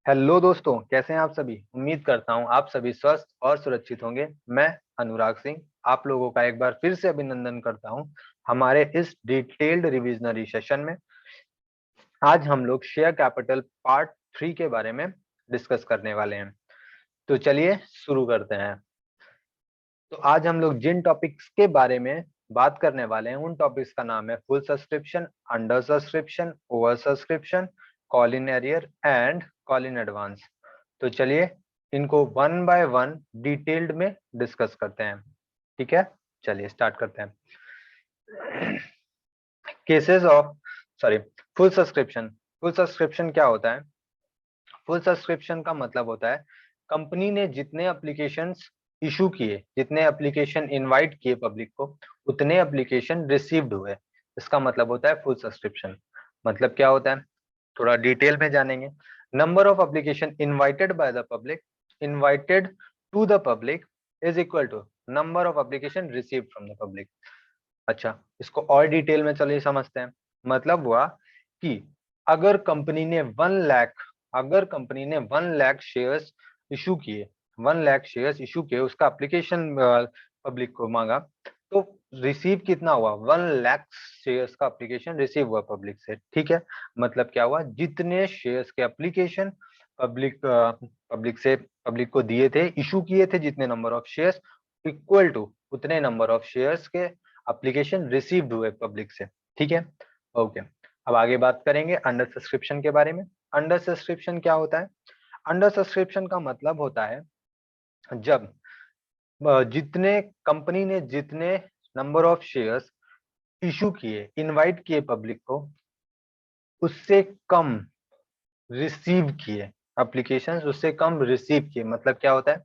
Hello दोस्तों, कैसे हैं आप सभी। उम्मीद करता हूं आप सभी स्वस्थ और सुरक्षित होंगे। मैं अनुराग सिंह आप लोगों का एक बार फिर से अभिनंदन करता हूं हमारे इस डिटेल्ड रिविजनरी सेशन में। आज हम लोग शेयर कैपिटल पार्ट 3 के बारे में डिस्कस करने वाले हैं। तो चलिए शुरू करते हैं। तो आज हम लोग जिन टॉपिक्स के बारे में बात करने वाले हैं उन टॉपिक्स का नाम है full subscription, under subscription, over subscription, call in arrear and call in advance. तो चलिए इनको वन बाय वन डिटेल्ड में डिस्कस करते हैं। ठीक है, चलिए स्टार्ट करते हैं। Cases of sorry full subscription. Full subscription क्या होता है? फुल सब्सक्रिप्शन का मतलब होता है कंपनी ने जितने एप्लीकेशंस इशू किए, जितने एप्लीकेशन इनवाइट किए पब्लिक को, उतने एप्लीकेशन रिसीव्ड हुए। इसका मतलब होता है फुल सब्सक्रिप्शन। मतलब क्या होता है, थोड़ा डिटेल में जानेंगे। Number of application invited by the public, invited to the public is equal to number of application received from the public. अच्छा, इसको और डिटेल में चलिए समझते हैं। मतलब हुआ कि अगर कंपनी ने 1 लाख, अगर कंपनी ने 1 लाख शेयर्स इशू किए, 1 लाख शेयर्स इशू किए, उसका एप्लीकेशन पब्लिक को मांगा, तो रिसीव कितना हुआ? 1 लाख शेयर्स का एप्लीकेशन रिसीव हुआ पब्लिक से। ठीक है, मतलब क्या हुआ, जितने शेयर्स के एप्लीकेशन पब्लिक को दिए थे, इशू किए थे, जितने number of shares equal to उतने नंबर ऑफ शेयर्स के एप्लीकेशन रिसीव्ड हुए पब्लिक से। ठीक है, ओके। अब आगे बात करेंगे अंडर सब्सक्रिप्शन के बारे में। अंडर सब्सक्रिप्शन क्या होता है? अंडर सब्सक्रिप्शन का मतलब होता है जब जितने कंपनी ने जितने नंबर ऑफ शेयर्स इशू किए, इनवाइट किए पब्लिक को, उससे कम रिसीव किए एप्लीकेशंस, उससे कम रिसीव किए। मतलब क्या होता है,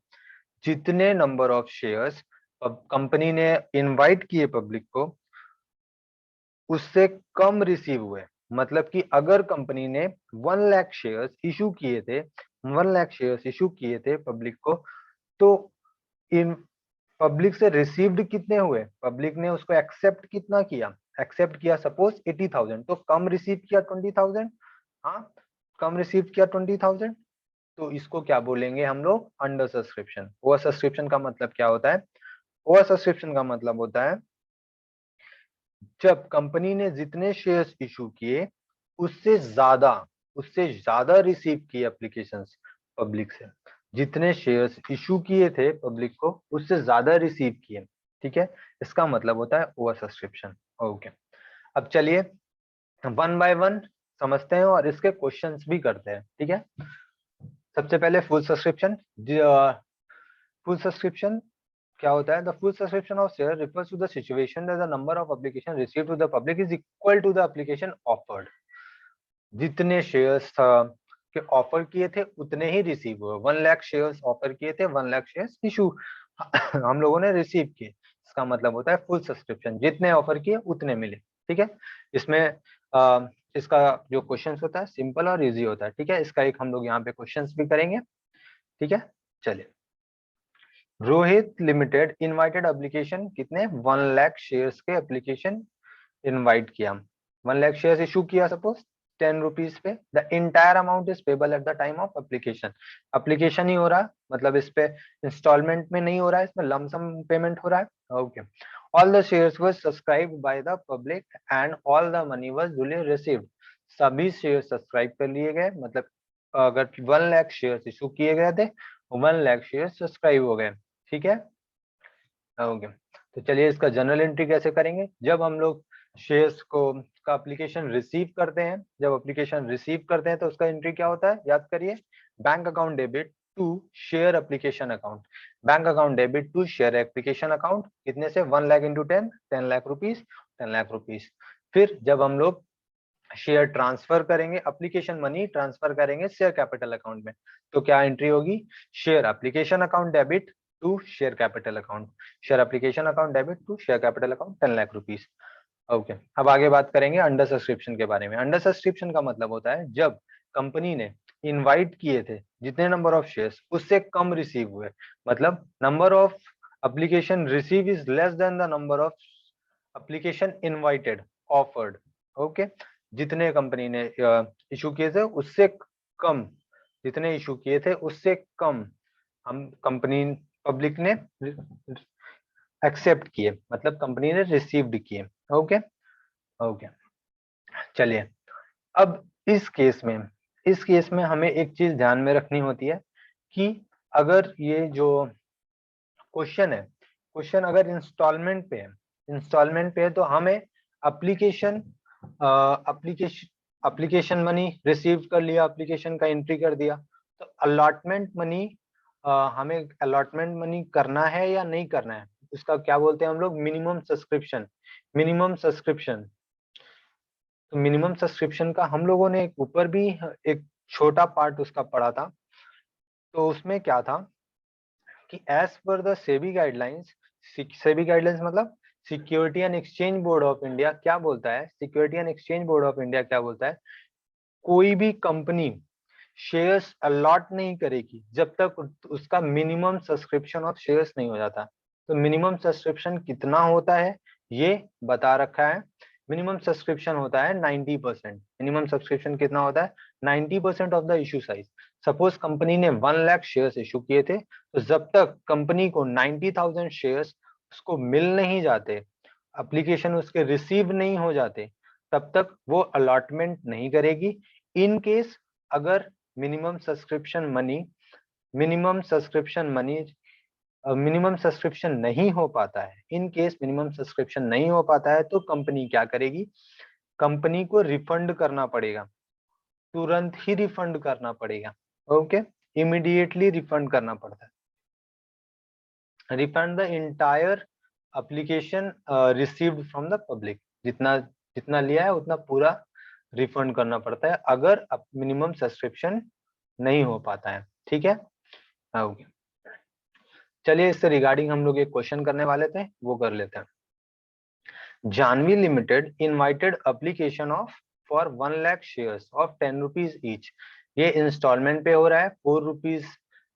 जितने नंबर ऑफ शेयर्स कंपनी ने इनवाइट किए पब्लिक को, उससे कम रिसीव हुए। मतलब कि अगर कंपनी ने 1 लाख शेयर्स इशू किए थे, 1 लाख शेयर्स इशू किए थे पब्लिक को, तो इन पब्लिक से रिसीव्ड कितने हुए? पब्लिक ने उसको एक्सेप्ट कितना किया? एक्सेप्ट किया सपोज 80,000, तो कम रिसीव किया 20,000। हाँ, कम रिसीव किया 20,000, तो इसको क्या बोलेंगे हम लोग? Under subscription. ओवर सब्सक्रिप्शन का मतलब क्या होता है? ओवर सब्सक्रिप्शन का मतलब होता है जब कंपनी ने जितने शेयर्स इशू किए, उससे ज्यादा रिसीव किए एप्लीकेशंस पब्लिक से। जितने शेयर्स इशू किए थे पब्लिक को, उससे ज्यादा रिसीव किए। ठीक है, इसका मतलब होता है ओवर सब्सक्रिप्शन। ओके, अब चलिए वन बाय वन समझते हैं और इसके क्वेश्चंस भी करते हैं। ठीक है, सबसे पहले फुल सब्सक्रिप्शन। फुल सब्सक्रिप्शन क्या होता है? The full subscription of share refers to the situation that the number of application received to the public is equal to the application offered। जितने शेयर्स के ऑफर किए थे उतने ही रिसीव हुए। 1 lakh shares offer किए थे, 1 लाख शेयर्स इशू हम लोगों ने रिसीव किए। इसका मतलब होता है फुल सब्सक्रिप्शन, जितने ऑफर किए उतने मिले। ठीक है, इसमें इसका जो क्वेश्चन होता है सिंपल और इजी होता है। ठीक है, इसका एक हम लोग यहाँ पे क्वेश्चन भी करेंगे। ठीक है, चलिए। रोहित लिमिटेड इनवाइटेड एप्लीकेशन कितने? 1 लाख शेयर्स के एप्लीकेशन इनवाइट किया, 1 लाख शेयर्स इशू किया सपोज 10 रुपीज पे। The entire amount is payable at the time of application. Application ही हो रहा, मतलब इस पे इंस्टॉलमेंट में नहीं हो रहा है, इसमें लमसम पेमेंट हो रहा है। Okay, all the shares were subscribed by the public and all the money was duly received. सभी शेयर सब्सक्राइब कर लिए गए, मतलब अगर 1 लाख शेयर्स इशू किए गए थे, 1 लाख शेयर सब्सक्राइब हो गए। ठीक है, ओके। तो चलिए इसका जनरल एंट्री कैसे करेंगे? जब हम लोग शेयर्स को का एप्लीकेशन रिसीव करते हैं, जब एप्लीकेशन रिसीव करते हैं तो उसका एंट्री क्या होता है? याद करिए, bank account debit to share application account. Bank account debit to share application account, कितने से? 1 lakh into 10, 10 lakh rupees, 10 lakh rupees. फिर जब हम लोग शेयर ट्रांसफर करेंगे, एप्लीकेशन मनी ट्रांसफर करेंगे शेयर कैपिटल अकाउंट में, तो क्या एंट्री होगी? Share application account debit to share capital account, share application account debit to share capital account 10 lakh rupees. Okay, अब आगे बात करेंगे अंडर सब्सक्रिप्शन के बारे में। अंडर सब्सक्रिप्शन का मतलब होता है जब कंपनी ने इनवाइट किए थे जितने नंबर ऑफ शेयर्स, उससे कम रिसीव हुए। मतलब number of application receive is less than the number of application invited, offered. Okay, जितने कंपनी ने इशू किए थे उससे कम जितने इशू किए थे उससे कम हम कंपनी पब्लिक ने एक्सेप्ट किए, मतलब कंपनी ने रिसीव्ड किए। ओके ओके, चलिए अब इस केस में हमें एक चीज ध्यान में रखनी होती है कि अगर ये जो क्वेश्चन है, क्वेश्चन अगर इंस्टॉलमेंट पे है तो हमें एप्लीकेशन एप्लीकेशन मनी रिसीव कर लिया, एप्लीकेशन का एंट्री कर दिया, तो अलॉटमेंट मनी हमें अलॉटमेंट मनी करना है या नहीं करना है, उसका क्या बोलते हैं हम लोग, मिनिमम सब्सक्रिप्शन। मिनिमम सब्सक्रिप्शन, तो मिनिमम सब्सक्रिप्शन का हम लोगों ने ऊपर भी एक छोटा पार्ट उसका पढ़ा था। तो उसमें क्या था कि as per the SEBI guidelines मतलब security and exchange board of India क्या बोलता है, security and exchange board of India क्या बोलता है, कोई भी कंपनी शेयर्स अलॉट नहीं करेगी जब तक उसका मिनिमम सब्सक्रिप्शन ऑफ शेयर्स नहीं हो जाता। तो मिनिमम सब्सक्रिप्शन कितना होता है ये बता रखा है। मिनिमम सब्सक्रिप्शन होता है 90%। मिनिमम सब्सक्रिप्शन कितना होता है, 90% of the issue size. Suppose company ने 1 लाख शेयर्स इशू किए थे, तो जब तक कंपनी को 90,000 शेयर्स उसको मिल नहीं जाते, एप्लीकेशन उसके रिसीव नहीं हो जाते, तब तक वो अलॉटमेंट नहीं करेगी। इन केस अगर minimum subscription money minimum subscription नहीं हो पाता है, इन केस मिनिमम सब्सक्रिप्शन नहीं हो पाता है, तो कंपनी क्या करेगी, कंपनी को रिफंड करना पड़ेगा, तुरंत ही रिफंड करना पड़ेगा। ओके, इमीडिएटली रिफंड करना पड़ता है। Refund the entire application received from the public, जितना जितना लिया है उतना पूरा रिफंड करना पड़ता है अगर मिनिमम सब्सक्रिप्शन नहीं हो पाता है। ठीक है, ओके, चलिए इससे रिगार्डिंग हम लोग एक क्वेश्चन करने वाले थे, वो कर लेते हैं। Janvi limited invited application of for 1 lakh shares of 10 rupees each. ये इंस्टॉलमेंट पे हो रहा है, 4 रुपीज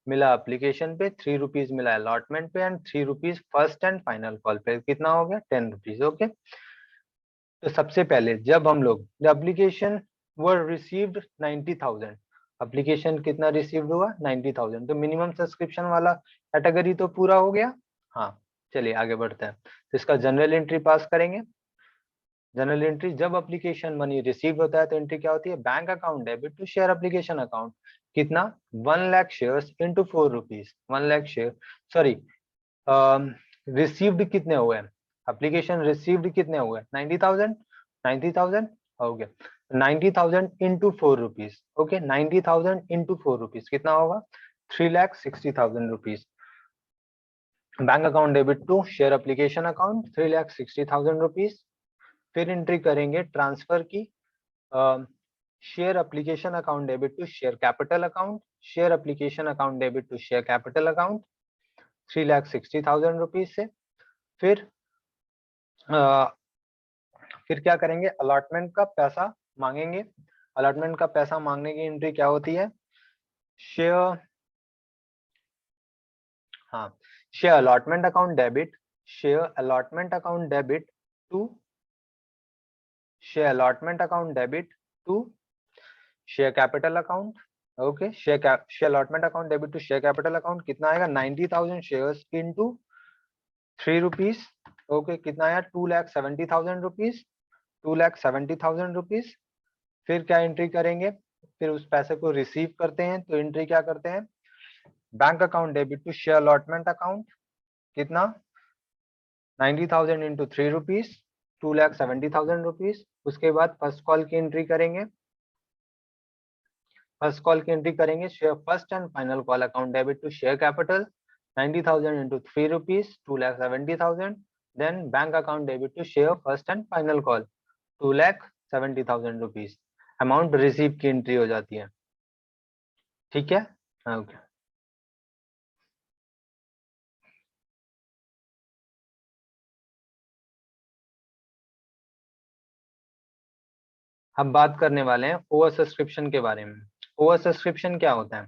मिला एप्लीकेशन पे, 3 रुपीज मिला अलॉटमेंट पे and 3 rupees first and final call पे। कितना हो गया, 10 रुपीज। ओके, तो सबसे पहले जब हम लोग एप्लीकेशन वर रिसीव्ड 90,000, एप्लीकेशन कितना रिसीव्ड हुआ, 90,000, तो मिनिमम सब्सक्रिप्शन वाला कैटेगरी तो पूरा हो गया। हाँ, चलिए आगे बढ़ते हैं। तो इसका जनरल एंट्री पास करेंगे। जनरल एंट्री, जब एप्लीकेशन मनी रिसीव होता है तो एंट्री क्या होती है, bank account debit to share application account. कितना, 1 lakh shares into 4 rupees. 1 lakh share, sorry, received कितने हुए, एप्लीकेशन रिसीव्ड कितने हुए, 90,000। 90,000 हो गया, 90,000 into 4 rupees. Okay, 90,000 into 4 rupees कितना होगा, 3,60,000 rupees. Bank account debit to share application account 3,60,000 rupees. फिर एंट्री करेंगे ट्रांसफर की, share application account debit to share capital account, share application account debit to share capital account 3,60,000 rupees से। फिर फिर क्या करेंगे, अलॉटमेंट का पैसा मांगेंगे। अलॉटमेंट का पैसा मांगने की एंट्री क्या होती है, शेयर, हाँ, share allotment account debit, share allotment account debit to share allotment account debit to share capital account. Okay, share allotment account debit to share capital account कितना आएगा, 90,000 शेयर्स इनटू 3 रुपीज। ओके, कितना आया, 2,70,000 rupees. 2,70,000 rupees. फिर क्या entry करेंगे, फिर उस पैसे को रिसीव करते हैं, तो एंट्री क्या करते हैं, bank account debit to share allotment account, कितना, 90,000 इंटू 3 रुपीज, 2,70,000 रुपीज। उसके बाद फर्स्ट कॉल की एंट्री करेंगे, फर्स्ट कॉल की एंट्री करेंगे, share first and final call account debit to share capital 90,000 into 3 rupees 2,70,000। Then bank account debit to share first and final call 2,70,000 rupees. Amount receive की entry हो जाती है। ठीक है, ओके, हम बात करने वाले हैं ओवर सब्सक्रिप्शन के बारे में। ओवर सब्सक्रिप्शन क्या होता है,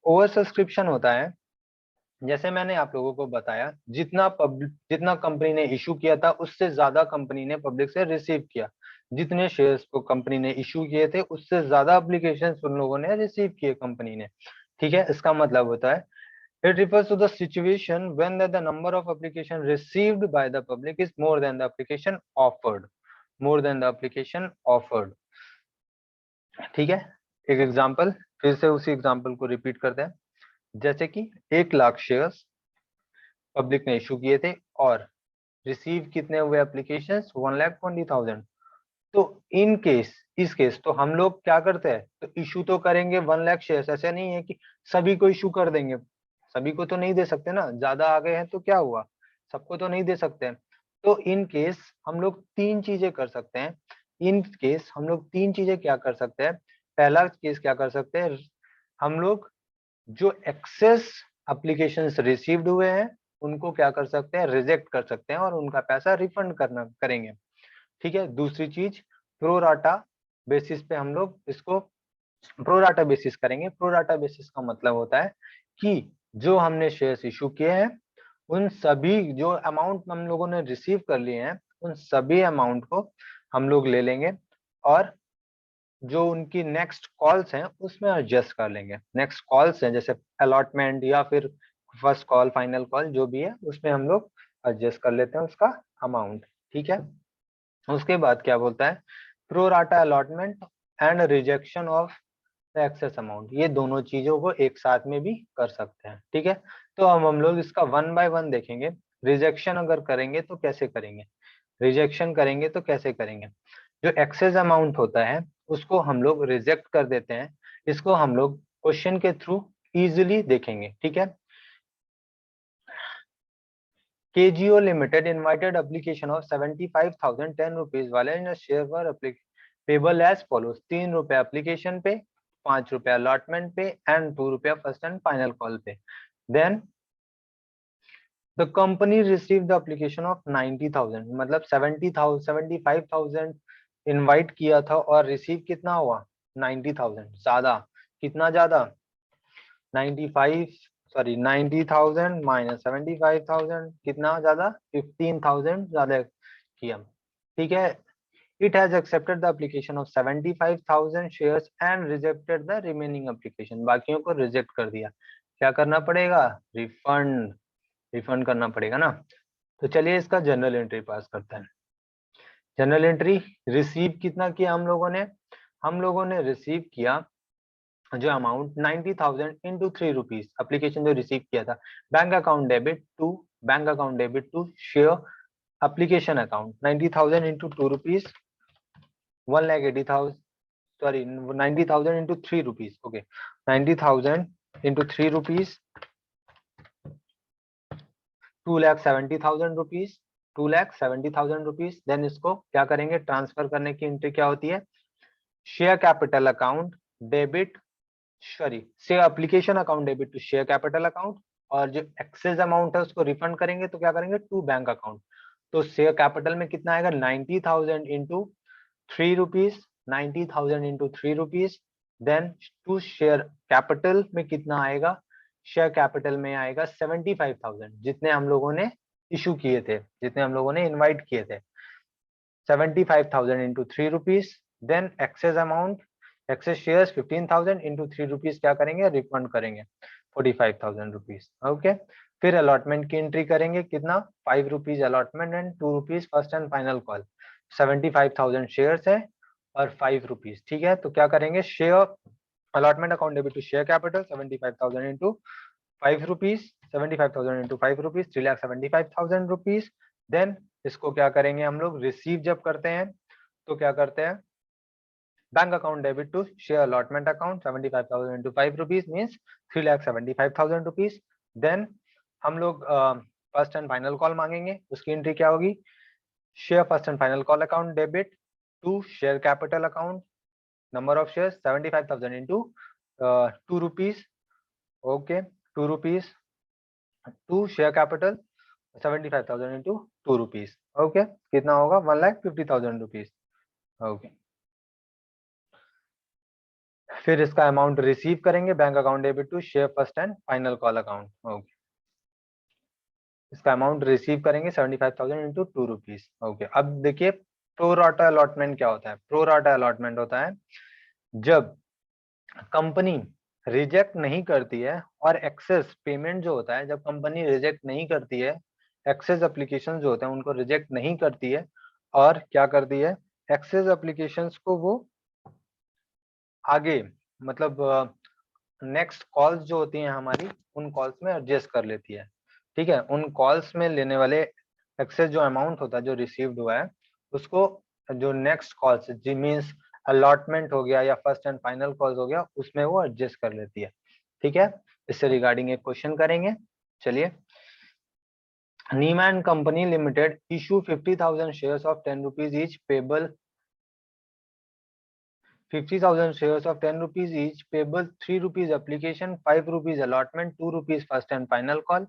ओवर सब्सक्रिप्शन होता है, जैसे मैंने आप लोगों को बताया, जितना कंपनी ने इशू किया था उससे ज्यादा कंपनी ने पब्लिक से रिसीव किया, जितने शेयर्स को कंपनी ने इशू किए थे उससे ज्यादा एप्लीकेशंस उन लोगों ने रिसीव किए कंपनी ने। ठीक है, इसका मतलब होता है it refers to the situation when the number of application received by the public is more than the application offered, more than the application offered। ठीक है, एक एग्जांपल, फिर से उसी एग्जांपल को रिपीट करते हैं। जैसे कि 1 लाख शेयर्स पब्लिक ने इशू किए थे और रिसीव कितने हुए एप्लीकेशंस, 1,20,000। तो इन केस, इस केस तो हम लोग क्या करते हैं, तो इशू तो करेंगे 1 लाख शेयर्स। ऐसा नहीं है कि सभी को इशू कर देंगे, सभी को तो नहीं दे सकते ना, ज्यादा आ गए हैं तो क्या हुआ, सबको तो नहीं दे सकते। तो इन केस हम लोग 3 चीजें कर सकते हैं। इन केस हम लोग 3 चीजें क्या कर सकते हैं। पहला केस क्या कर सकते हैं, हम लोग जो एक्सेस एप्लीकेशंस रिसीव्ड हुए हैं उनको क्या कर सकते हैं, रिजेक्ट कर सकते हैं और उनका पैसा रिफंड करना करेंगे। ठीक है, दूसरी चीज प्रोराटा बेसिस पे हम लोग इसको प्रोराटा बेसिस करेंगे। प्रोराटा बेसिस का मतलब होता है कि जो हमने शेयर्स इशू किए हैं उन सभी जो अमाउंट हम लोगों ने रिसीव कर लिए हैं उन सभी अमाउंट को हम लोग ले लेंगे और जो उनकी नेक्स्ट कॉल्स हैं उसमें एडजस्ट कर लेंगे। नेक्स्ट कॉल्स हैं जैसे अलॉटमेंट या फिर फर्स्ट कॉल, फाइनल कॉल, जो भी है उसमें हम लोग एडजस्ट कर लेते हैं उसका अमाउंट। ठीक है, उसके बाद क्या बोलता है, pro rata allotment and rejection of the excess amount, ये दोनों चीजों को एक साथ में भी कर सकते हैं। ठीक है, तो हम लोग इसका 1 बाय 1 देखेंगे। रिजेक्शन अगर करेंगे तो कैसे करेंगे, रिजेक्शन करेंगे तो कैसे करेंगे। जो एक्सेस अमाउंट होता है उसको हम लोग रिजेक्ट कर देते हैं। इसको हम लोग क्वेश्चन के थ्रू इजिली देखेंगे। ठीक है, KGO Limited invited application of 75,010 rupees वाले इन शेयर पर पेबल एज फॉलोज। 3 रुपए एप्लीकेशन पे, 5 रुपए अलॉटमेंट पे एंड 2 रुपया फर्स्ट एंड फाइनल कॉल पे। Then the company receive the application of 90,000, मतलब 75,000 इनवाइट किया था और रिसीव कितना हुआ 90,000। ज्यादा, कितना ज्यादा, 90,000 माइनस 75,000, कितना ज्यादा, 15,000 ज्यादा किया। ठीक है, it has accepted the application of 75,000 shares and rejected the remaining application, बाकियों को रिजेक्ट कर दिया। क्या करना पड़ेगा, रिफंड, रिफंड करना पड़ेगा ना। तो चलिए इसका जनरल एंट्री पास करते हैं। जनरल एंट्री, रिसीव कितना किया हम लोगों ने रिसीव किया जो अमाउंट 90,000 इंटू 3 रुपीज, एप्लीकेशन जो रिसीव किया था। Bank account debit to share application account, 90,000 into 2 rupees, 1,80,000, sorry 90,000 into 3 rupees, okay 90,000 into 3 rupees, 2,70,000 rupees, 2,70,000 rupees. Then इसको क्या करेंगे, ट्रांसफर करने की एंट्री क्या होती है, share capital account debit, sorry share application account debit to share capital account, और जो एक्सेस अमाउंट है उसको रिफंड करेंगे तो क्या करेंगे, टू बैंक अकाउंट। तो शेयर कैपिटल में कितना आएगा, 90,000 into 3 rupees, 90,000 into 3 rupees. Then to share capital में कितना आएगा, शेयर कैपिटल में आएगा 75,000, जितने हम लोगों ने इशू किए थे, जितने हम लोगों ने इनवाइट किए थे, 75,000 into 3 rupees. Then excess amount, excess shares 15,000 into 3 rupees क्या करेंगे, रिफंड करेंगे 45,000 रुपीज। ओके, फिर अलॉटमेंट की एंट्री करेंगे, कितना 5 rupees allotment and 2 rupees first and final call. 75,000 shares है और 5 रुपीज। ठीक है, तो क्या करेंगे, share allotment account debit to share capital 75,000 into 5 rupees, 75,000 into 5 rupees, 3,75,000 rupees. Then इसको क्या करेंगे हम लोग, रिसीव जब करते हैं तो क्या करते हैं, bank account debit to share allotment account 75,000 into 5 rupees means 3,75,000 rupees. Then हम लोग फर्स्ट एंड फाइनल कॉल मांगेंगे, उसकी एंट्री क्या होगी, share first and final call account debit to share capital account, number of share 75,000 into 2 rupees, okay 2 rupees to share capital 75,000 into 2 rupees, okay कितना होगा, 1,50,000 rupees. Okay, फिर इसका amount receive करेंगे, bank account debit to share first and final call account. Okay, इसका amount receive करेंगे 75,000 into 2 rupees. Okay, अब देखिए pro rata allotment क्या होता है? प्रो राटा अलॉटमेंट होता है जब कंपनी रिजेक्ट नहीं करती है और एक्सेस पेमेंट जो होता है, जब कंपनी रिजेक्ट नहीं करती है, एक्सेस एप्लीकेशन जो होते हैं उनको रिजेक्ट नहीं करती है और क्या करती है, एक्सेस एप्लीकेशंस को वो आगे मतलब नेक्स्ट कॉल्स जो होती हैं हमारी, उन कॉल्स में एडजस्ट कर लेती है। ठीक है, उन कॉल्स में लेने वाले एक्सेस जो अमाउंट होता है जो रिसीव्ड हुआ है, उसको जो नेक्स्ट कॉल्स जी मीन्स अलॉटमेंट हो गया या फर्स्ट एंड फाइनल कॉल्स हो गया, उसमें वो एडजस्ट कर लेती है। ठीक है, इससे रिगार्डिंग एक क्वेश्चन करेंगे। चलिए, Neema and company limited issue 50,000 shares of 10 rupees each payable 50,000 shares of 10 rupees each, payable 3 rupees application, 5 rupees allotment, 2 rupees first and final call,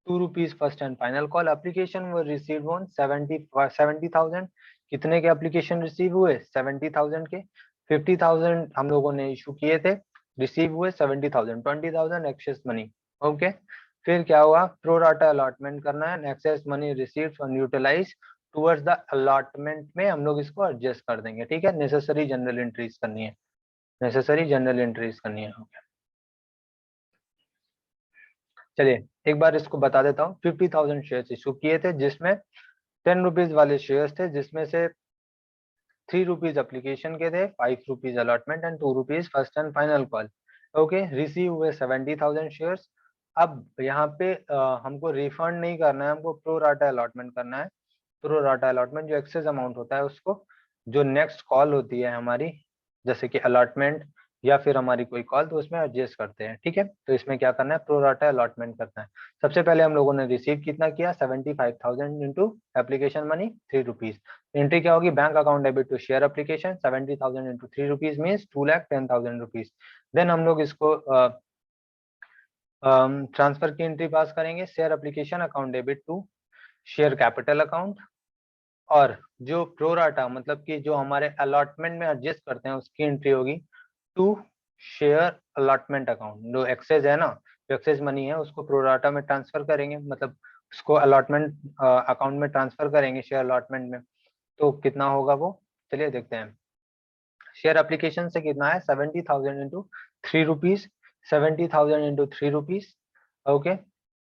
2 rupees first and final call. Application were received on 70,000. कितने के application receive हुए? 70,000 के। 50,000 हम लोगों ने issue किए थे, receive हुए 70,000, 20,000 एक्सेस मनी। ओके, फिर क्या हुआ? प्रो राटा अलॉटमेंट करना है, एक्सेस मनी रिसीव्ड और यूटिलाइज टुवर्ड्स द अलॉटमेंट में हम लोग इसको एडजस्ट कर देंगे। ठीक है, नेसेसरी जनरल एंट्रीज करनी है, नेसेसरी जनरल एंट्रीज करनी है। चलिए एक बार इसको बता देता हूँ। 50,000 शेयर्स इशू किए थे जिसमें 10 रुपीज वाले शेयर्स थे, जिसमें से 3 रुपीज एप्लीकेशन के थे, 5 rupees allotment and 2 rupees first and final call. Okay, receive हुए 70,000 शेयर्स। अब यहाँ पे हमको रिफंड नहीं करना है, हमको प्रो राटा अलॉटमेंट करना है। प्रो राटा अलॉटमेंट जो एक्सेस अमाउंट होता है उसको जो नेक्स्ट कॉल होती है हमारी, जैसे कि अलॉटमेंट या फिर हमारी कोई कॉल, तो उसमें एडजस्ट करते हैं। ठीक है, तो इसमें क्या करना है? प्रो राटा अलॉटमेंट करना है। सबसे पहले हम लोगों ने रिसीव कितना किया? 75,000 into application money 3 rupees. Entry क्या होगी? Bank account debit to share application 70,000 into 3 rupees means 2,10,000 rupees. Then हम लोग इसको ट्रांसफर की एंट्री पास करेंगे। Share application account debit to share capital account, और जो प्रोराटा मतलब कि जो हमारे अलॉटमेंट में एडजस्ट करते हैं उसकी एंट्री होगी टू शेयर अलॉटमेंट अकाउंट। जो एक्सेस है ना, जो एक्सेस मनी है उसको प्रोराटा में ट्रांसफर करेंगे, मतलब उसको अलॉटमेंट अकाउंट में ट्रांसफर करेंगे शेयर अलॉटमेंट में। तो कितना होगा वो? चलिए देखते हैं। शेयर एप्लीकेशन से कितना है? 70,000 into 3 rupees, 70,000 into 3 rupees. Okay,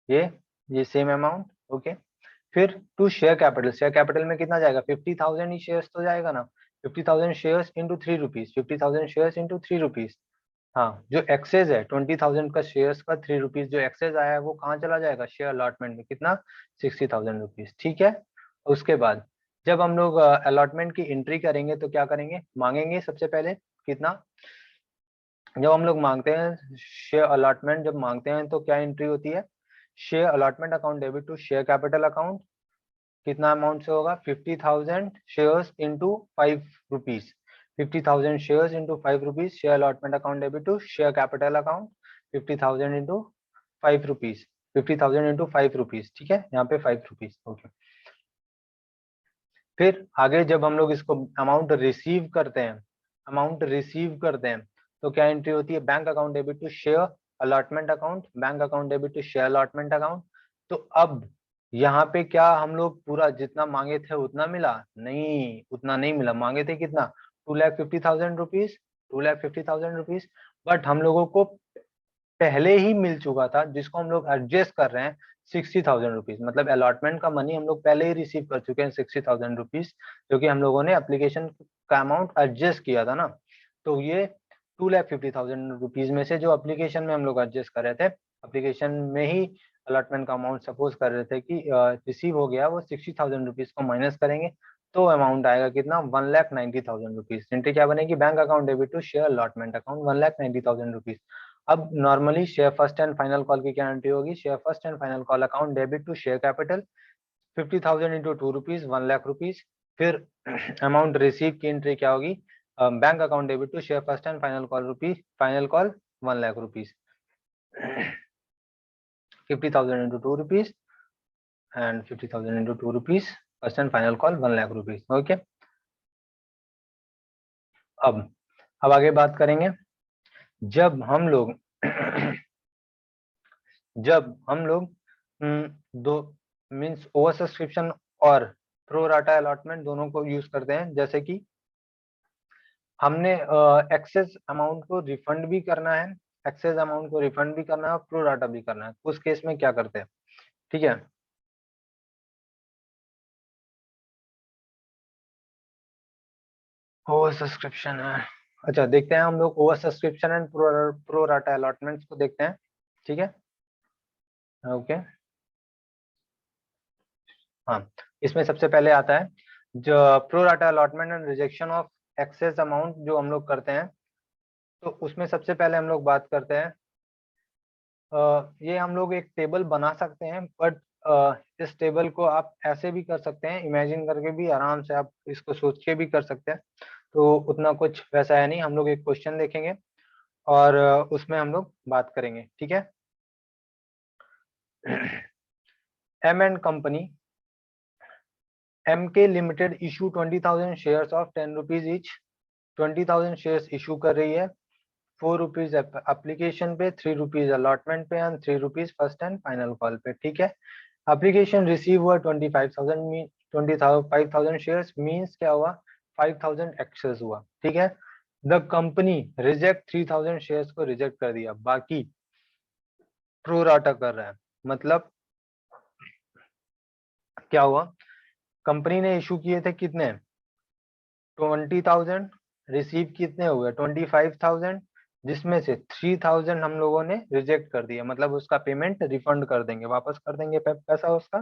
ये सेम अमाउंट। ओके, फिर to share capital, share capital में कितना जाएगा? 50,000 ही शेयर्स तो जाएगा ना। 50,000 shares into 3 rupees, 50,000 shares into 3 rupees. हाँ, जो एक्सेस है 20,000 का शेयर्स का 3 रुपीज जो एक्सेस आया है वो कहाँ चला जाएगा? शेयर अलॉटमेंट में। कितना? 60,000 रुपीज। ठीक है, उसके बाद जब हम लोग अलॉटमेंट की एंट्री करेंगे तो क्या करेंगे? मांगेंगे सबसे पहले कितना? जब हम लोग मांगते हैं शेयर अलॉटमेंट, जब मांगते हैं तो क्या एंट्री होती है? Share allotment account debit to share capital account. कितना अमाउंट से होगा? 50,000 shares into 5 rupees. 50,000 shares into 5 rupees, share allotment account debit to share capital account 50,000 into 5 rupees, 50,000 into 5 rupees. ठीक है, यहाँ पे 5 रुपीज। ओके, फिर आगे जब हम लोग इसको अमाउंट रिसीव करते हैं, अमाउंट रिसीव करते हैं तो क्या एंट्री होती है? Bank account debit to share allotment account, bank account debit to share allotment account. तो अब यहाँ पे क्या हम लोग पूरा जितना मांगे थे उतना मिला? नहीं, उतना नहीं मिला। मांगे थे कितना? 2,50,000 रुपीज, 2,50,000 रुपीज, बट हम लोगों को पहले ही मिल चुका था, जिसको हम लोग एडजस्ट कर रहे हैं 60,000 रुपीज। मतलब अलॉटमेंट का मनी हम लोग पहले ही रिसीव कर चुके हैं 60,000 रुपीज, जो कि हम लोगों ने एप्लीकेशन का अमाउंट एडजस्ट किया था ना। तो ये 2,50,000 रुपीज में से जो एप्लीकेशन में हम लोग एडजस्ट कर रहे थे, एप्लीकेशन में ही अलॉटमेंट का अमाउंट सपोज कर रहे थे कि रिसीव हो गया, वो 60,000 रुपीज को माइनस करेंगे तो अमाउंट आएगा कितना? 1,90,000 रुपीज। एंट्री क्या बनेगी? Bank account debit to share allotment account 1,90,000 rupees. अब normally share first and final call की क्या एंट्री होगी? Share first and final call account debit to share capital 50,000 into 2 rupees, 1,00,000 rupees. फिर amount receive की entry क्या होगी? Bank account debit to share first and final call rupees, final call 1,00,000 rupees. 50,000 into 2 rupees and 50,000 into 2 rupees, first and final call 1,00,000 rupees. Okay, अब आगे बात करेंगे। जब हम लोग जब हम लोग दो मीन्स ओवर सब्सक्रिप्शन और प्रो राटा अलॉटमेंट दोनों को यूज करते हैं। जैसे कि हमने एक्सेस अमाउंट को रिफंड भी करना है, एक्सेस अमाउंट को रिफंड भी करना है और प्रो राटा भी करना है। उस केस में क्या करते हैं, ठीक है। ओवर सब्सक्रिप्शन है, अच्छा देखते हैं हम लोग over subscription and pro rata allotments को देखते हैं, ठीक है। ओके, हाँ, इसमें सबसे पहले आता है जो pro rata allotment and rejection of excess amount जो हम लोग करते हैं। तो उसमें सबसे पहले हम लोग बात करते हैं, ये हम लोग एक टेबल बना सकते हैं, बट इस टेबल को आप ऐसे भी कर सकते हैं, इमेजिन करके भी आराम से आप इसको सोच के भी कर सकते हैं। तो उतना कुछ वैसा है नहीं, हम लोग एक क्वेश्चन देखेंगे और उसमें हम लोग बात करेंगे, ठीक है। M and company MK limited issue 20,000 shares of 10 rupees each. 20,000 shares issue कर रही है, 4 रुपीज एप्लीकेशन पे, 3 रुपीज अलॉटमेंट पे and 3 rupees first and final call पे, ठीक है। एप्लीकेशन रिसीव हुआ 25,000 25,000 शेयर्स, मींस क्या हुआ, 5,000 एक्सेस हुआ, ठीक है। द कंपनी रिजेक्ट 3,000 शेयर्स को रिजेक्ट कर दिया, बाकी प्रो राटा कर रहा है। मतलब क्या हुआ, कंपनी ने इशू किए थे कितने, 20,000, रिसीव कितने हुए 25,000, जिसमें से 3,000 हम लोगों ने रिजेक्ट कर दिया, मतलब उसका पेमेंट रिफंड कर देंगे, वापस कर देंगे पैसा उसका।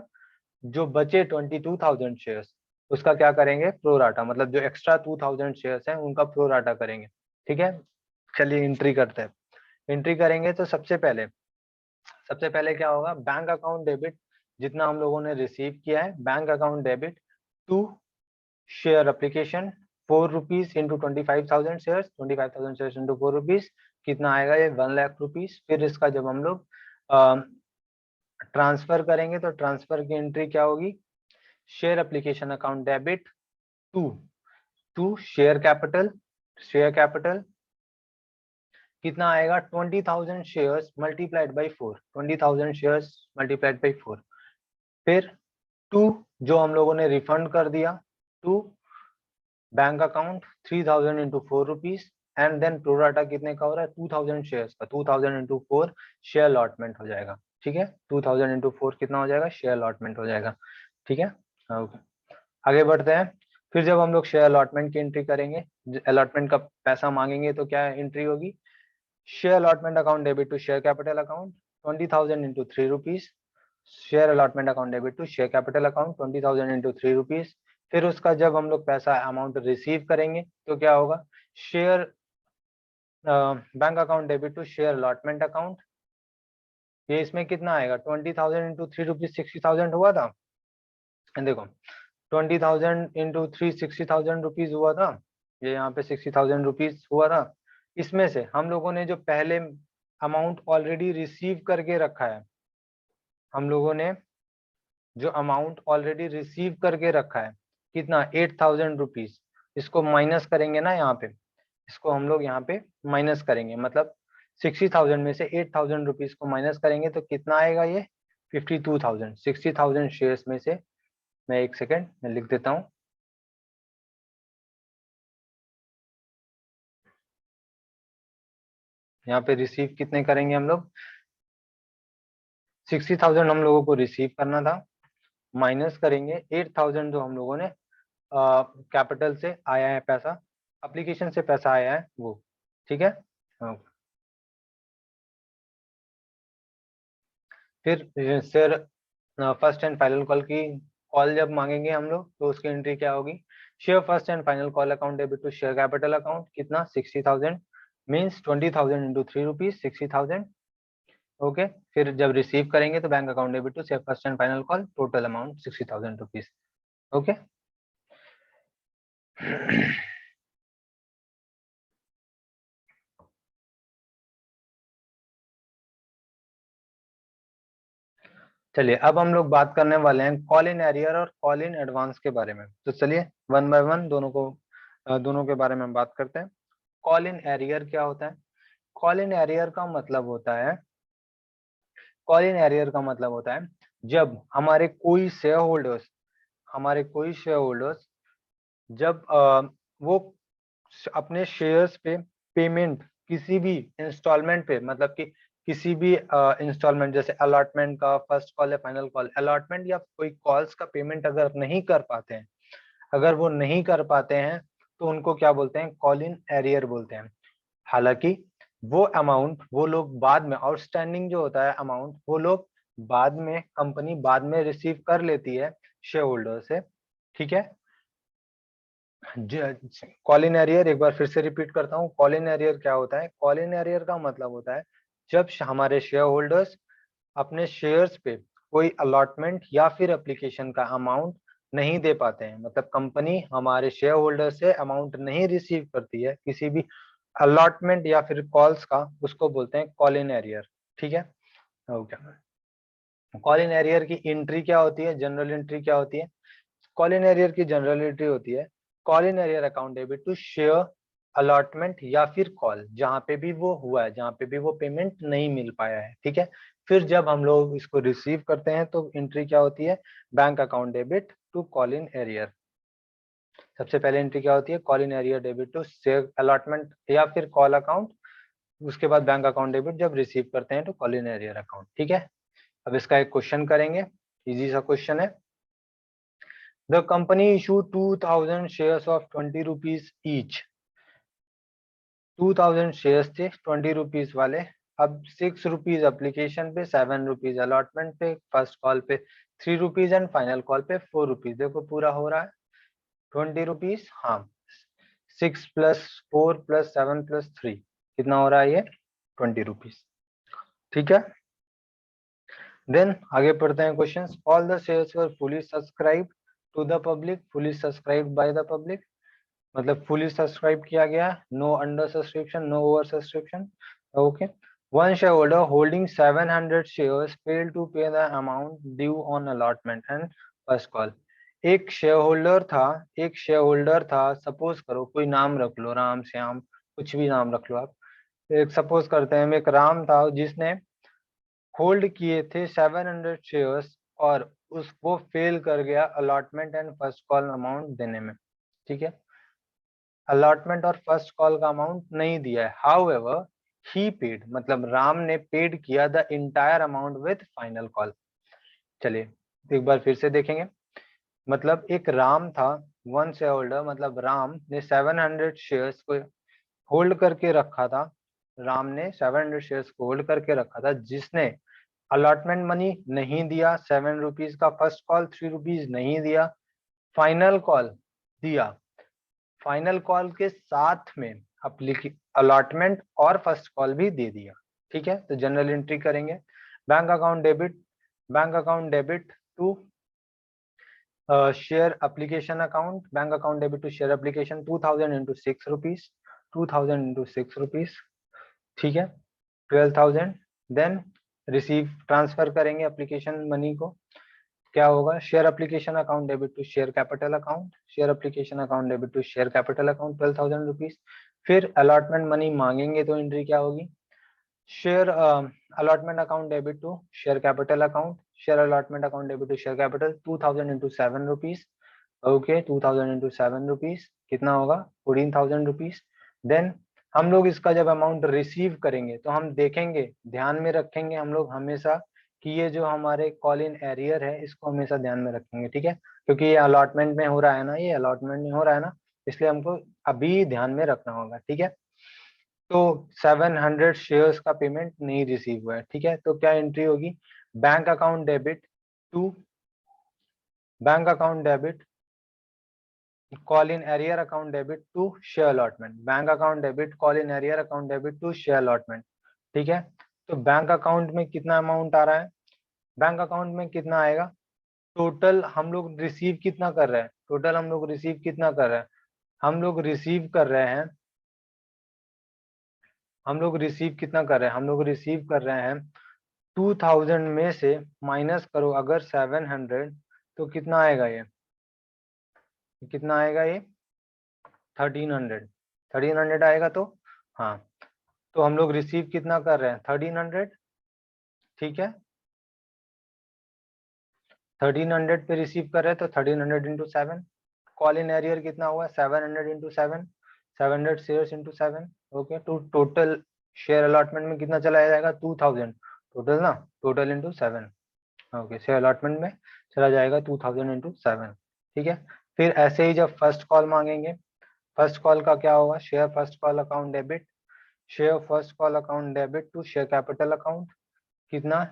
जो बचे 22,000 शेयर्स, उसका क्या करेंगे, प्रो राटा, मतलब जो एक्स्ट्रा 2,000 शेयर्स हैं उनका प्रो राटा करेंगे, ठीक है। चलिए एंट्री करते हैं। एंट्री करेंगे तो सबसे पहले क्या होगा, बैंक अकाउंट डेबिट, जितना हम लोगों ने रिसीव किया है, bank account debit to share application, 4 rupees into 25,000 shares, 25,000 shares into 4 rupees, कितना आएगा ये 1 लाख रुपीज। फिर इसका जब हम लोग ट्रांसफर करेंगे तो ट्रांसफर की एंट्री क्या होगी, share application account debit to to share capital कितना आएगा, 20,000 shares multiplied by 4, 20,000 shares multiplied by 4। फिर टू जो हम लोगों ने रिफंड कर दिया, to bank account 3,000 into 4 rupees, and then pro rata कितने का हो रहा है, 2,000 शेयर्स का, 2,000 इंटू 4 शेयर अलॉटमेंट हो जाएगा, ठीक है। 2,000 इंटू 4 कितना हो जाएगा, शेयर अलॉटमेंट हो जाएगा, ठीक है। ओके, आगे बढ़ते हैं। फिर जब हम लोग शेयर अलॉटमेंट की एंट्री करेंगे, अलॉटमेंट का पैसा मांगेंगे तो क्या एंट्री होगी, share allotment account debit to share capital account 20,000 into 3 rupees, share allotment account debit to share capital account 20,000 into 3 rupees. फिर उसका जब हम लोग पैसा अमाउंट रिसीव करेंगे तो क्या होगा, share bank account debit to share allotment account, ये इसमें कितना आएगा, 20,000 इंटू 3 रुपीज 60,000 हुआ था, देखो 20,000 इंटू 3 60,000 रुपीज हुआ था, ये यहाँ पे 60,000 रुपीज हुआ था। इसमें से हम लोगों ने जो पहले अमाउंट ऑलरेडी रिसीव करके रखा है, हम लोगों ने जो अमाउंट ऑलरेडी रिसीव करके रखा है, कितना 8,000 रुपीज, इसको माइनस करेंगे ना यहाँ पे, इसको हम लोग यहाँ पे माइनस करेंगे, मतलब 60,000 में से 8,000 रुपीज को माइनस करेंगे तो कितना आएगा ये 52,000। 60,000 शेयर्स में से, मैं एक सेकेंड में लिख देता हूँ, यहाँ पे रिसीव कितने करेंगे हम लोग, 60,000 हम लोगों को रिसीव करना था, माइनस करेंगे 8,000 जो हम लोगों ने कैपिटल से आया है पैसा, एप्लीकेशन से पैसा आया है वो, ठीक है। हाँ। फिर share first and final call की कॉल जब मांगेंगे हम लोग तो उसकी एंट्री क्या होगी, share first and final call account debit to share capital account, कितना 60,000, मीन्स 20,000 इंटू 3 रुपीज 60,000। ओके, फिर जब रिसीव करेंगे तो bank account debit to share first and final call, total amount 60,000 rupees. Okay. चलिए अब हम लोग बात करने वाले हैं कॉल इन एरियर और कॉल इन एडवांस के बारे में। तो चलिए वन बाय वन दोनों के बारे में बात करते हैं। कॉल इन एरियर क्या होता है, कॉल इन एरियर का मतलब होता है, कॉल इन एरियर का मतलब होता है जब हमारे कोई शेयर होल्डर्स हमारे कोई शेयर होल्डर्स जब वो अपने शेयर्स पे पेमेंट किसी भी इंस्टॉलमेंट पे, मतलब कि किसी भी इंस्टॉलमेंट जैसे अलॉटमेंट का, फर्स्ट कॉल या फाइनल कॉल, अलॉटमेंट या कोई कॉल्स का पेमेंट अगर नहीं कर पाते हैं, अगर वो नहीं कर पाते हैं तो उनको क्या बोलते हैं, कॉल इन एरियर बोलते हैं। हालांकि वो अमाउंट वो लोग बाद में, आउटस्टैंडिंग जो होता है अमाउंट, वो लोग बाद में, कंपनी बाद में रिसीव कर लेती है शेयर होल्डर से, ठीक है। कॉल इन एरियर एक बार फिर से रिपीट करता हूँ, कॉल इन एरियर क्या होता है? कॉल इन एरियर का मतलब होता है जब हमारे शेयर होल्डर्स अपने शेयर्स पे कोई अलॉटमेंट या फिर एप्लीकेशन का अमाउंट नहीं दे पाते हैं, मतलब कंपनी हमारे शेयर होल्डर से अमाउंट नहीं रिसीव करती है किसी भी अलॉटमेंट या फिर कॉल्स का, उसको बोलते हैं कॉल इन एरियर, ठीक है। ओके, कॉल इन एरियर की एंट्री क्या होती है, जनरल एंट्री क्या होती है? कॉल इन एरियर की जनरल एंट्री होती है, call in arrear account debit to share allotment या फिर कॉल, जहां पे भी वो हुआ है, जहां पे भी वो पेमेंट नहीं मिल पाया है, ठीक है। फिर जब हम लोग इसको रिसीव करते हैं तो एंट्री क्या होती है, bank account debit to call in arrear. सबसे पहले एंट्री क्या होती है, call in arrear debit to share allotment या फिर कॉल अकाउंट, उसके बाद बैंक अकाउंट डेबिट जब रिसीव करते हैं तो कॉल इन एरियर अकाउंट, ठीक है। अब इसका एक क्वेश्चन करेंगे, इजी सा क्वेश्चन है। The company issued 2000 shares of 20 rupees each. 2000 shares थे 20 रुपीज वाले। अब 6 रुपीज एप्लीकेशन पे, 7 रुपीज अलॉटमेंट पे, फर्स्ट कॉल पे 3 रुपीज एंड फाइनल कॉल पे 4 रुपीज। देखो पूरा हो रहा है 20 रुपीज, हाँ 6 प्लस 4 प्लस 7 प्लस 3 कितना हो रहा है ये 20 रुपीज, ठीक है। देन आगे पढ़ते हैं questions. All the shares were fully subscribe to the public, fully subscribe by the public, मतलब फुली सब्सक्राइब किया गया, no under subscription, no over subscription, okay. One share holder holding 700 shares fail to pay the amount due on allotment and first call. एक share holder था, एक share holder था, suppose करो कोई नाम रख लो, राम श्याम कुछ भी नाम रख लो आप। एक सपोज करते हैं एक राम था जिसने होल्ड किए थे 700 शेयर्स और उस वो फेल कर गया allotment and first call amount देने में, ठीक है। अलॉटमेंट और फर्स्ट कॉल का अमाउंट नहीं दिया है, हाउएवर ही पेड, मतलब राम ने पेड किया the entire amount with final call. चलिए एक बार फिर से देखेंगे। मतलब एक राम था, वन शेयर होल्डर, मतलब राम ने 700 शेयर्स को होल्ड करके रखा था, राम ने 700 शेयर्स को होल्ड करके रखा था, जिसने अलॉटमेंट मनी नहीं दिया, 7 रुपीज का, फर्स्ट कॉल 3 रुपीज नहीं दिया, फाइनल कॉल दिया, फाइनल कॉल के साथ में अलॉटमेंट और फर्स्ट कॉल भी दे दिया, ठीक है। तो जनरल एंट्री करेंगे, bank account debit, bank account debit to share application account, bank account debit to share application 2000 into 6 rupees, 2000 into 6 rupees, ठीक है, 12,000। देन रिसीव ट्रांसफर करेंगे एप्लीकेशन मनी को, क्या होगा, share application account debit to share capital account, share application account debit to share capital account 12,000 rupees. फिर allotment money मांगेंगे तो entry क्या होगी, share allotment account debit to share capital account, share allotment account debit to share capital 2000 into 7 rupees, okay 2000 into 7 rupees कितना होगा 14,000 rupees. Then हम लोग इसका जब अमाउंट रिसीव करेंगे तो हम देखेंगे, ध्यान में रखेंगे हम लोग हमेशा कि ये जो हमारे कॉल इन एरियर है इसको हमेशा ध्यान में रखेंगे, ठीक है, क्योंकि ये अलॉटमेंट में हो रहा है ना, ये अलॉटमेंट में हो रहा है ना, इसलिए हमको अभी ध्यान में रखना होगा, ठीक है। तो 700 शेयर्स का पेमेंट नहीं रिसीव हुआ है, ठीक है, तो क्या एंट्री होगी, bank account debit to, bank account debit call in arrear account debit to share allotment, bank account debit call in arrear account debit to share allotment, ठीक है। तो बैंक अकाउंट में कितना अमाउंट आ रहा है, बैंक अकाउंट में कितना आएगा, टोटल हम लोग रिसीव कितना कर रहे हैं, टोटल हम लोग रिसीव कितना कर रहे हैं, हम लोग रिसीव कर रहे हैं, हम लोग रिसीव कितना कर रहे हैं, हम लोग रिसीव कर रहे हैं 2000 में से माइनस करो अगर 700, तो कितना आएगा ये, कितना आएगा ये 1300, 1300 आएगा। तो हाँ, तो हम लोग रिसीव कितना कर रहे हैं 1300, ठीक है। 1300 पे रिसीव कर रहे हैं तो 1300 इंटू 7। कॉल इन एरियर कितना हुआ 700 इंटू 7, 700 शेयर्स इंटू 7। ओके, तो टोटल शेयर अलॉटमेंट में कितना चला जाएगा 2000 टोटल ना, total into 7। Okay, share allotment में चला जाएगा 2000 इंटू 7। ठीक है, फिर ऐसे ही जब फर्स्ट कॉल मांगेंगे, फर्स्ट कॉल का क्या होगा, share first call account debit, share first call account debit to share capital account, कितना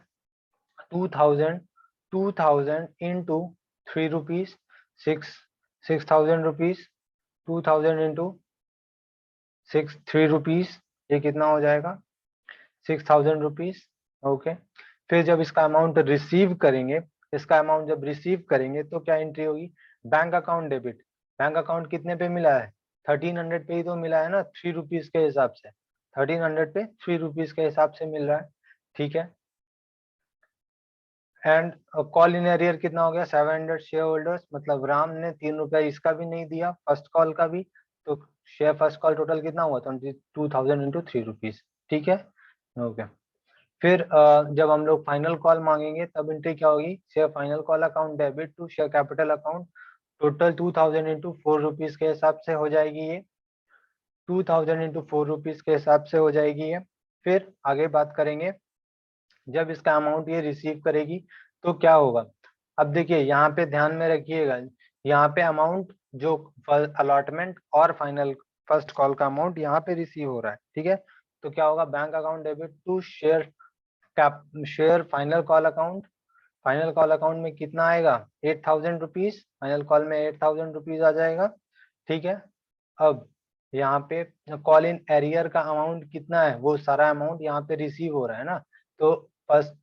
2000, 2000 into 3 rupees, 6000 rupees, 2000 into 3 rupees, ये कितना हो जाएगा 6000 रुपीज। ओके, फिर जब इसका अमाउंट रिसीव करेंगे, इसका अमाउंट जब रिसीव करेंगे तो क्या एंट्री होगी, bank account debit. Bank account कितने पे मिला है 1300 पे ही तो मिला है ना, 3 रुपीज के हिसाब से, 1300 पे 3 रुपीज के हिसाब से मिल रहा है। ठीक है, एंड कॉल इन एरियर कितना हो गया 700 शेयर होल्डर्स, मतलब राम ने 3 रुपया इसका भी नहीं दिया, फर्स्ट कॉल का भी, तो शेयर फर्स्ट कॉल टोटल कितना हुआ 22,000 इंटू 3 रुपीज। ठीक है, ओके। फिर जब हम लोग फाइनल कॉल मांगेंगे तब एंट्री क्या होगी, share final call account debit to share capital account, total 2000 into 4 rupees के हिसाब से हो जाएगी ये, 2000 इंटू 4 रुपीज के हिसाब से हो जाएगी ये। फिर आगे बात करेंगे, जब इसका अमाउंट ये रिसीव करेगी तो क्या होगा। अब देखिए यहाँ पे ध्यान में रखिएगा, यहाँ पे अमाउंट जो अलॉटमेंट और फाइनल फर्स्ट कॉल का अमाउंट यहाँ पे रिसीव हो रहा है। ठीक है, तो क्या होगा, bank account debit to share share final call account, final call account में कितना आएगा 8000 रुपीज, फाइनल कॉल में 8000 रुपीज आ जाएगा। ठीक है, अब यहाँ पे कॉल इन एरियर का अमाउंट कितना है, वो सारा अमाउंट यहाँ पे रिसीव हो रहा है ना, तो फर्स्ट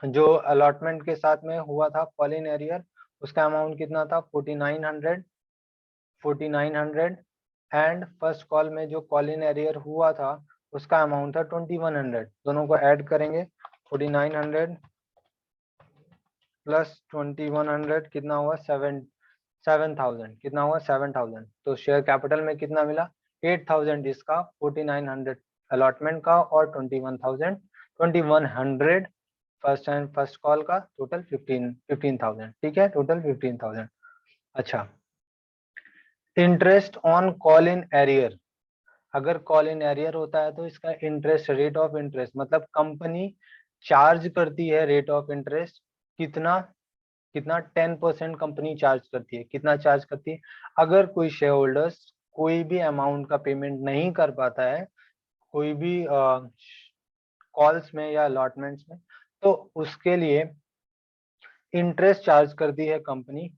जो अलॉटमेंट के साथ में हुआ था कॉल इन एरियर, उसका अमाउंट कितना था 4900, 4900, एंड फर्स्ट कॉल में जो कॉल इन एरियर हुआ था उसका अमाउंट था 2100, दोनों को ऐड करेंगे 4900 प्लस 2100 कितना हुआ 7000, कितना हुआ 7000, तो शेयर कैपिटल में कितना मिला 8000 इसका, 4900 अलॉटमेंट का और 2100 फर्स्ट एंड फर्स्ट कॉल का, टोटल 15,000। ठीक है, टोटल 15,000। अच्छा, interest on call in arrear, अगर कॉल इन एरियर होता है तो इसका इंटरेस्ट, रेट ऑफ इंटरेस्ट, मतलब कंपनी चार्ज करती है रेट ऑफ इंटरेस्ट, कितना कितना 10% कंपनी चार्ज करती है, कितना चार्ज करती है, अगर कोई शेयर होल्डर्स कोई भी अमाउंट का पेमेंट नहीं कर पाता है कोई भी कॉल्स में या अलॉटमेंट्स में, तो उसके लिए इंटरेस्ट चार्ज करती है कंपनी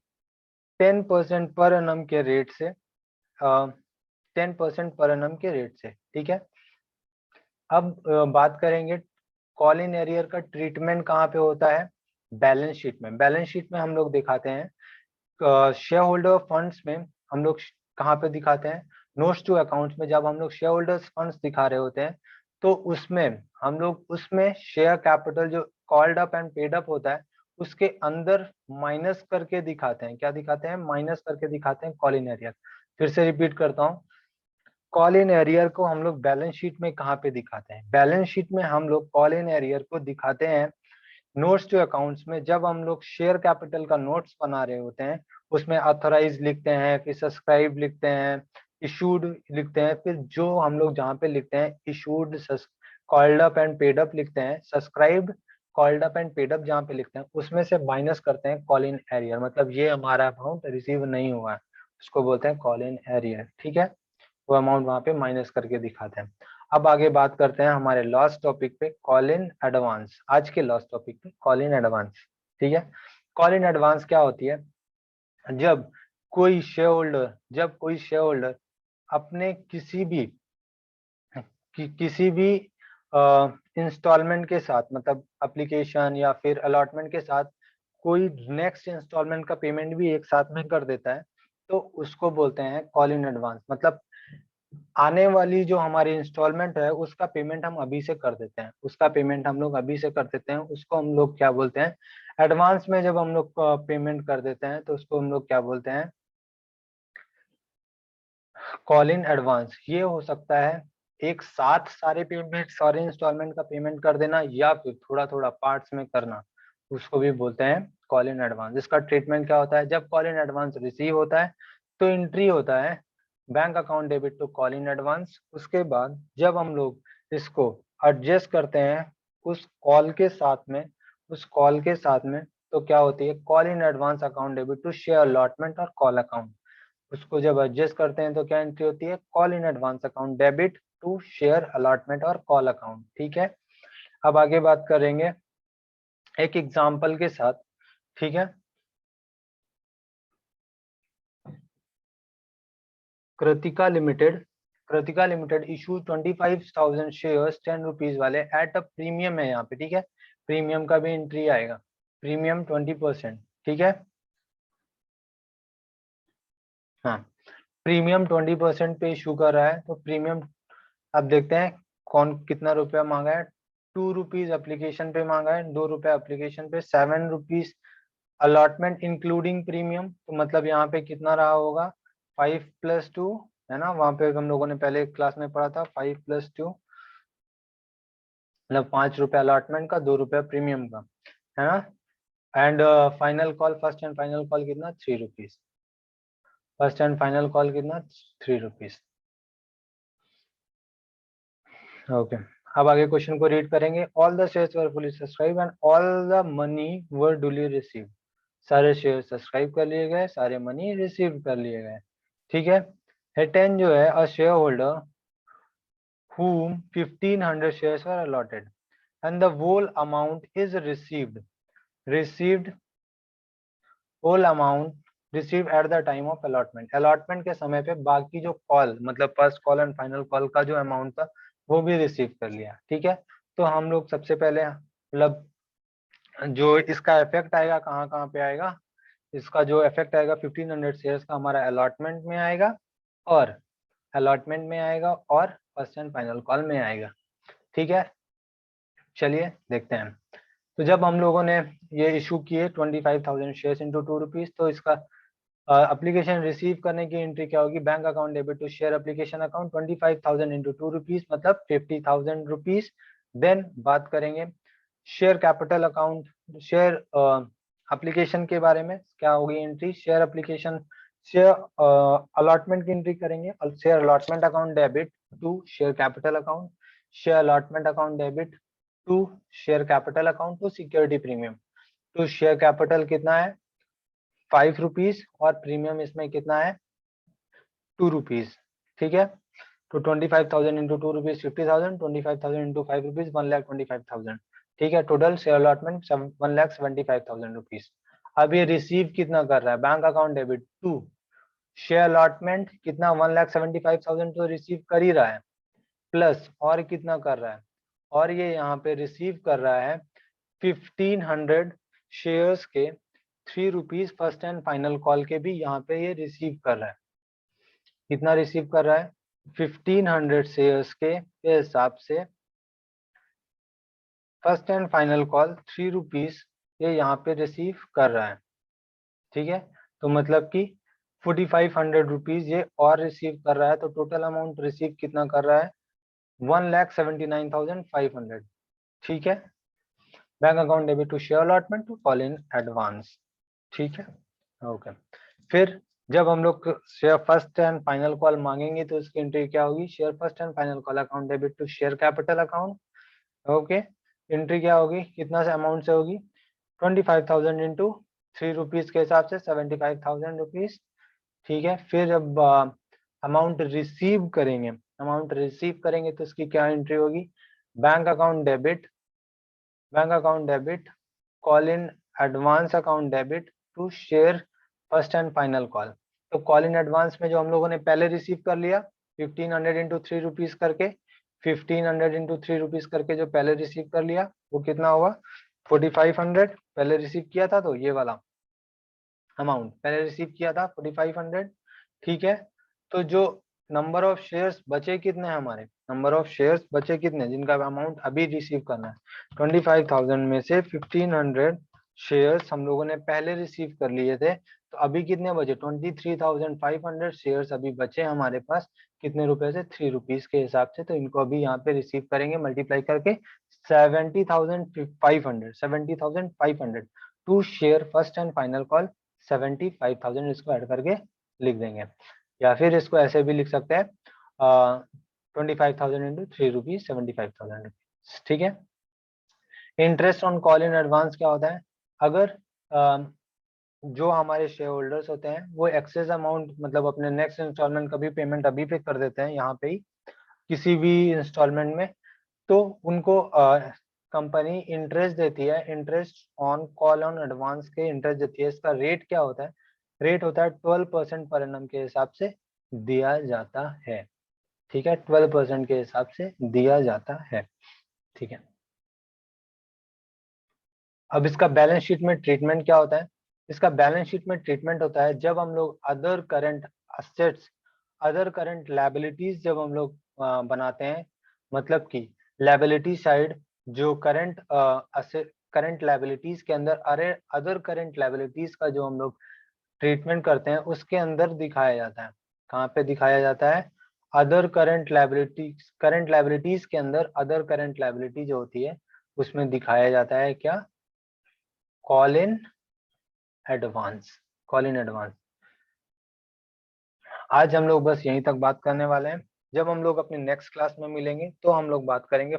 10% पर एनम के रेट से, 10% पर एनम के रेट से। ठीक है, अब बात करेंगे कॉल इन एरियर का ट्रीटमेंट कहाँ पे होता है, बैलेंस शीट में। बैलेंस शीट में हम लोग दिखाते हैं शेयर होल्डर फंड्स में, हम लोग कहाँ पे दिखाते हैं नोट्स टू अकाउंट्स में, जब हम लोग शेयर होल्डर्स फंड्स दिखा रहे होते हैं तो उसमें हम लोग उसमें शेयर कैपिटल जो called up and paid up होता है उसके अंदर माइनस करके दिखाते हैं, क्या दिखाते हैं माइनस करके दिखाते हैं कॉल इन एरियर। फिर से रिपीट करता हूँ, कॉल इन एरियर को हम लोग बैलेंस शीट में कहाँ पे दिखाते हैं, बैलेंस शीट में हम लोग कॉल इन एरियर को दिखाते हैं नोट्स टू अकाउंट्स में, जब हम लोग शेयर कैपिटल का नोट्स बना रहे होते हैं उसमें ऑथराइज लिखते हैं, फिर सब्सक्राइब लिखते हैं, इशूड लिखते हैं, फिर जो हम लोग जहाँ पे लिखते हैं issued, called up and paid up लिखते हैं, subscribed, called up and paid up जहाँ पे लिखते हैं उसमें से माइनस करते हैं कॉल इन एरियर, मतलब ये हमारा अमाउंट रिसीव नहीं हुआ है, उसको बोलते हैं कॉल इन एरियर। ठीक है, वो अमाउंट वहाँ पे माइनस करके दिखाते हैं। अब आगे बात करते हैं हमारे लास्ट टॉपिक पे, कॉल इन एडवांस, आज के लास्ट टॉपिक पे कॉल इन एडवांस। ठीक है, कॉल इन एडवांस क्या होती है, जब कोई शेयर होल्डर अपने किसी भी इंस्टॉलमेंट के साथ, मतलब एप्लीकेशन या फिर अलॉटमेंट के साथ कोई नेक्स्ट इंस्टॉलमेंट का पेमेंट भी एक साथ में कर देता है तो उसको बोलते हैं कॉल इन एडवांस, मतलब आने वाली जो हमारी इंस्टॉलमेंट है उसका पेमेंट हम अभी से कर देते हैं, उसका पेमेंट हम लोग अभी से कर देते हैं, उसको हम लोग क्या बोलते हैं एडवांस में, जब हम लोग पेमेंट कर देते हैं तो उसको हम लोग क्या बोलते हैं कॉल इन एडवांस। ये हो सकता है एक साथ सारे पेमेंट, सारे इंस्टॉलमेंट का पेमेंट कर देना, या फिर थोड़ा थोड़ा पार्ट्स में करना, उसको भी बोलते हैं कॉल इन एडवांस। इसका ट्रीटमेंट क्या होता है, जब कॉल इन एडवांस रिसीव होता है तो एंट्री होता है bank account debit to call in advance. उसके बाद जब हम लोग इसको एडजस्ट करते हैं उस कॉल के साथ में, तो क्या होती है, call in advance account debit to share allotment और कॉल अकाउंट। उसको जब एडजस्ट करते हैं तो क्या एंट्री होती है, call in advance account debit to share allotment और कॉल अकाउंट। ठीक है, अब आगे बात करेंगे एक एग्जांपल के साथ। ठीक है, Kritika limited issue 25,000 shares 10 rupees वाले एट अ प्रीमियम है यहाँ पे। ठीक है, प्रीमियम का भी एंट्री आएगा, प्रीमियम 20%। ठीक है, हाँ, प्रीमियम 20% पे इशू कर रहा है तो प्रीमियम अब देखते हैं कौन कितना रुपया मांगा है। 2 रुपीज एप्लीकेशन पे मांगा है, 2 रुपया एप्लीकेशन पे, 7 रुपीज अलॉटमेंट इंक्लूडिंग प्रीमियम। तो मतलब यहाँ पे कितना रहा होगा, 5+2 है ना, वहां पे हम लोगों ने पहले क्लास में पढ़ा था 5+2 मतलब 5 रुपया अलॉटमेंट का, 2 रुपया प्रीमियम का, है ना। And final call, first and final call कितना, 3 rupees. First and final call कितना, 3 रुपीज। ओके, अब आगे क्वेश्चन को रीड करेंगे। All the shares were fully subscribe and all the money were duly receive. सारे शेयर सब्सक्राइब कर लिए गए, सारे मनी रिसीव कर लिए गए। ठीक है, हेटेन जो है a share holder whom 1500 shares were allotted and the whole amount is received whole amount received at the time of allotment के समय पे बाकी जो कॉल मतलब first call and final call का जो अमाउंट था वो भी रिसीव कर लिया। ठीक है, तो हम लोग सबसे पहले मतलब जो इसका इफेक्ट आएगा कहाँ कहाँ पे आएगा, इसका जो इफेक्ट आएगा 1500 शेयर्स का हमारा अलॉटमेंट में आएगा और फर्स्ट एंड फाइनल कॉल में आएगा। ठीक है, चलिए देखते हैं। तो जब हम लोगों ने ये इशू किए 25,000 शेयर्स इंटू 2 रुपीज, तो इसका एप्लीकेशन रिसीव करने की एंट्री क्या होगी, bank account debit to share application account 25,000 into 2 rupees मतलब 50,000 रुपीज। देन बात करेंगे share capital account, share application के बारे में क्या होगी entry, share application, share allotment की एंट्री करेंगे, share allotment account debit to share capital account, share allotment account debit to share capital account to security premium. तो शेयर कैपिटल कितना है 5 रुपीज और प्रीमियम इसमें कितना है 2 रुपीज। ठीक है, तो 25,000 इंटू 2 रुपीज 50,000, 25,000 इंटू 5 रुपीज 1,25,000। ठीक है, टोटल शेयर अलॉटमेंट 1,75,000 रुपीज। अब ये रिसीव कितना कर रहा है, bank account debit to share allotment कितना 1,75,000 तो रिसीव कर ही रहा है, प्लस और कितना कर रहा है, और ये यहाँ पे रिसीव कर रहा है 1500 शेयर्स के 3 rupees first and final call के भी यहाँ पे ये रिसीव कर रहा है। कितना रिसीव कर रहा है, 1500 शेयर्स के हिसाब से first and final call 3 rupees ये यहाँ पे रिसीव कर रहा है। ठीक है, तो मतलब कि 4500 रुपीज ये और रिसीव कर रहा है, तो टोटल अमाउंट रिसीव कितना कर रहा है 1,79,500। ठीक है, bank account debit to share allotment to call in advance. ठीक है, ओके। फिर जब हम लोग share first and final call मांगेंगे तो उसकी एंट्री क्या होगी, share first and final call account debit to share capital account. Okay, entry क्या होगी, कितना से अमाउंट से होगी 25,000 इंटू 3 रुपीज के हिसाब से 75,000 रुपीज। ठीक है, फिर जब अमाउंट रिसीव करेंगे तो इसकी क्या एंट्री होगी, bank account debit call in advance account debit to share first and final call. तो कॉल इन एडवांस में जो हम लोगों ने पहले रिसीव कर लिया 1500 इंटू 3 रुपीज करके, 1500 इंटू 3 रुपीज करके जो पहले रिसीव कर लिया वो कितना हुआ 4500 पहले रिसीव किया था, तो ये वाला अमाउंट पहले रिसीव किया था 4500। ठीक है, तो जो नंबर ऑफ शेयर्स बचे कितने हैं हमारे, नंबर ऑफ शेयर्स बचे कितने जिनका अमाउंट अभी रिसीव करना है 25,000 में से 1500 शेयर्स हम लोगों ने पहले रिसीव कर लिए थे, तो अभी कितने बचे 23,500 शेयर्स अभी बचे हमारे पास, कितने रुपए से 3 रुपीज के हिसाब से। तो इनको अभी यहाँ पे रिसीव करेंगे मल्टीप्लाई करके 70,500 to share first and final call 75,000, इसको ऐड करके लिख देंगे। या फिर इसको ऐसे भी लिख सकते हैं 25,000 इंटू 3 रुपीज 75,000 रुपीज, ठीक है। Interest on call in advance क्या होता है? अगर जो हमारे शेयर होल्डर्स होते हैं वो एक्सेस अमाउंट, मतलब अपने नेक्स्ट इंस्टॉलमेंट का भी पेमेंट अभी पे कर देते हैं यहाँ पे ही किसी भी इंस्टॉलमेंट में, तो उनको कंपनी इंटरेस्ट देती है, interest on call on advance के इंटरेस्ट देती है। इसका रेट क्या होता है? रेट होता है 12% पर एनम के हिसाब से दिया जाता है, ठीक है, 12% के हिसाब से दिया जाता है, ठीक है। अब इसका बैलेंस शीट में ट्रीटमेंट क्या होता है? इसका बैलेंस शीट में ट्रीटमेंट होता है जब हम लोग other current assets, other current liabilities जब हम लोग बनाते हैं, मतलब कि लायबिलिटी साइड जो करंट करंट लायबिलिटीज के अंदर अदर करंट लायबिलिटीज का जो हम लोग ट्रीटमेंट करते हैं उसके अंदर दिखाया जाता है। कहाँ पे दिखाया जाता है? अदर करंट लायबिलिटीज के अंदर अदर करंट लायबिलिटी जो होती है उसमें दिखाया जाता है क्या? Call in advance, call in advance. आज हम लोग बस यहीं तक बात करने वाले हैं। जब हम लोग अपने नेक्स्ट क्लास में मिलेंगे तो हम लोग बात करेंगे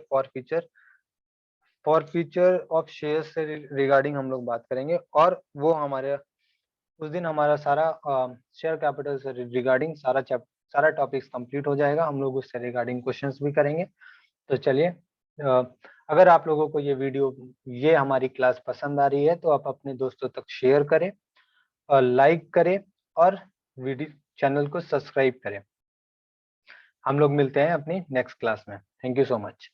फॉर फ्यूचर ऑफ शेयर से रिगार्डिंग हम लोग बात करेंगे, और वो हमारे उस दिन हमारा सारा शेयर कैपिटल से रिगार्डिंग सारा टॉपिक्स कंप्लीट हो जाएगा। हम लोग उससे रिगार्डिंग क्वेश्चंस भी करेंगे। तो चलिए, अगर आप लोगों को ये हमारी क्लास पसंद आ रही है तो आप अपने दोस्तों तक शेयर करें और लाइक करें और वीडियो चैनल को सब्सक्राइब करें। हम लोग मिलते हैं अपनी नेक्स्ट क्लास में। Thank you so much.